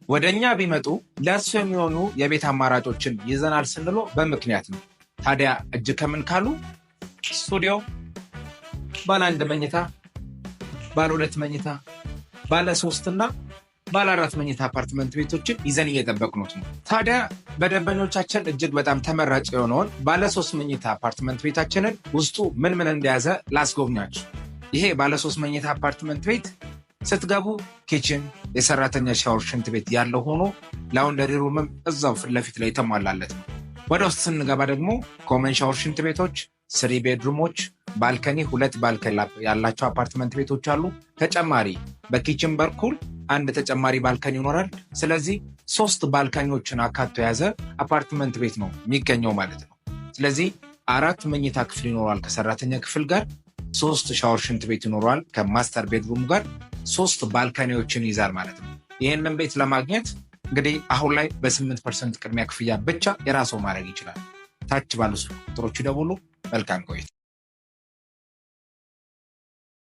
ወደኛ ቢመጡ ለእርሱ የሚሆኑ የቤት አማራጮችን ይዘናል ስንሎ በምክንያት ነው። ታዲያ እጅ ከምን ካሉ ስቱዲዮ፣ ባለ 1 መኝታ፣ ባለ 2 መኝታ፣ ባለ 3 እና ባለ 4 መኝታ አፓርትመንት ቤቶችን ይዘን እየጠበቅኑት ነው። ታዲያ በደንበኞቻችን እጅግ በጣም ተመራጭ የሆነውን ባለ 3 መኝታ አፓርትመንት ቤታችንን ውስጡ ምን ምን እንደያዘ ላስጎብኛችሁ። ይሄ ባለ 3 መኝታ አፓርትመንት ቤት ስትገቡ ኪችን፣ የሰራተኛ ሻወር፣ ሽንት ቤት ያለው ሆኖ ላውንደሪ ሩምም እዛው ፊት ለፊት ላይ የተሟላለት ነው። ወደ ውስጥ ስንገባ ደግሞ ኮመን ሻወር፣ ሽንት ቤቶች፣ 3 ቤድሩሞች፣ ባልከኒ፣ 2 ባልከኒ ያላቸው አፓርትመንት ቤቶች አሉ። ተጨማሪ በኪችን በኩል 1 ተጨማሪ ባልከኒ ይኖራል። ስለዚህ 3 ባልከኒዎችን አካቶ የያዘ አፓርትመንት ቤት ነው የሚገኘው ማለት ነው። ስለዚህ 4 መኝታ ክፍል ይኖረዋል ከሰራተኛ ክፍል ጋር፣ 3 ሻወር ሽንት ቤት ይኖረዋል ከማስተር ቤድሩም ጋር፣ 3 ባልከኒዎችን ይዛል ማለት ነው። ይህንን ቤት ለማግኘት እንግዲህ አሁን ላይ በ8% ቅድሚያ ክፍያ ብቻ የራስዎ ማድረግ ይችላል። ታች ባሉ ቁጥሮች ይደውሉ። መልካም ቆይታ።